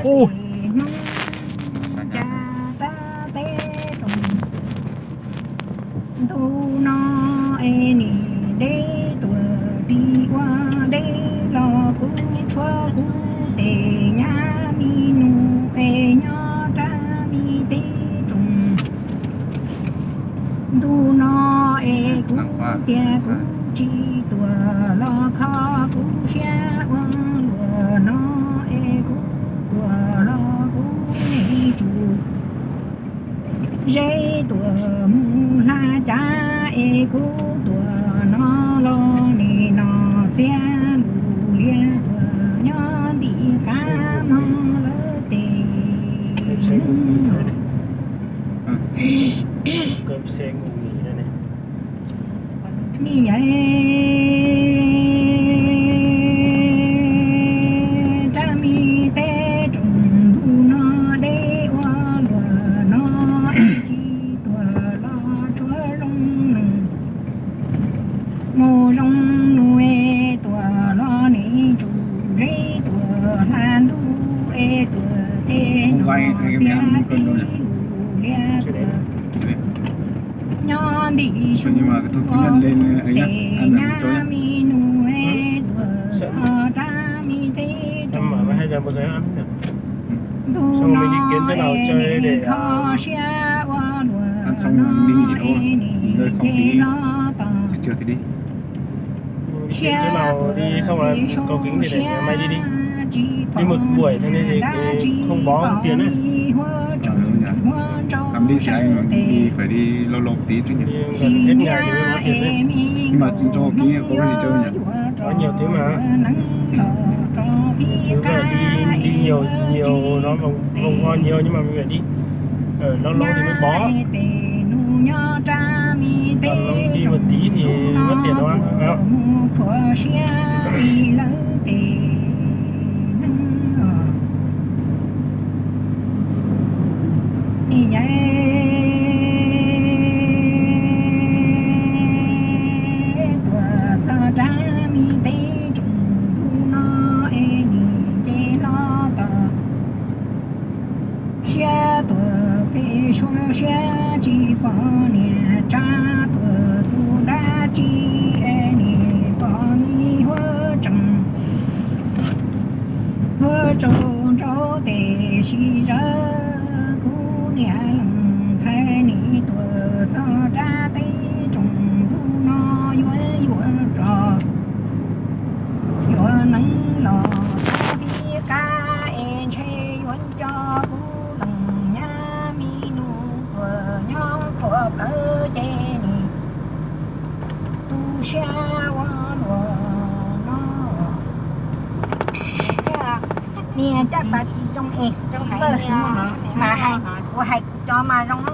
Ui. Cha ta té tu no e ni đê tuổi đi qua đê lo cú chua cú tê nhá mi nu e nhá cha mi tê trùng tu no e cú tia cú chi tuổi lo kho cú xia qua lúa no e cú tuổi lo cú nê chủ dây tuổi mu la cha e cú tuổi nó lo nè nó tia lù lia tuổi nhớ đi cá mò lỡ tê cơm xe ngủ nghỉ đây này. ni vậy cha mi tê trùng thu nó đê hoa lúa nó chi tuổi lo chúa rong nừng mô rong nuôi tuổi lo nỉ chủ rê tuổi lan thu e tuổi tê nó tia tê lù lia tuổi nhon đi xuống Nhưng mà tôi cứ nhân lên ấy nhá, ăn làm trôi nhá. mi nuôi tuổi cho cha mi tê Em mở với 2 giờ 1 giờ ăn được. tu Xong mình đi kiếm chỗ nào chơi để ăn xong rồi đi nghỉ thôi. Nghỉ ngơi xong tí. Chưa thì đi. Đi kiếm chỗ nào đi xong rồi cầu kính để ngày mai đi đi. Đi một buổi thế nên thì không bó tiền ấy. Làm đi thì anh đi phải đi lâu lâu tí chứ nhỉ. Đi gần hết ngày thì mới có tiền đấy. Nhưng mà cho kia có cái gì chơi nhỉ? Có nhiều thứ mà. Thứ là đi nhiều nó vòng vo nhiều nhưng mà mình phải đi ở lâu lâu thì mới bó. Còn lâu đi một tí thì mất tiền đâu ăn, phải không? Như vậy tuổi thơ cha mi tê trùng thu nó e đi chê lo tờ xe tuổi phê xóa xe chi bỏ nè cha tuổi tu đa chi e nè bỏ mi hơ trầm hơ trâu trâu tê xì rơ nhà lòng thế ni tuổi cho cha tê trùng thu nó yuan yuan trò yuan nắng lò ta đi ca en che yuan cho cú lòng nhá mi nu tuổi nhóm thuộc lỡ chê ni tu xa qua lùa nó nè chắc bà chị trong em trong hai mà hai của hai cho mà trong nó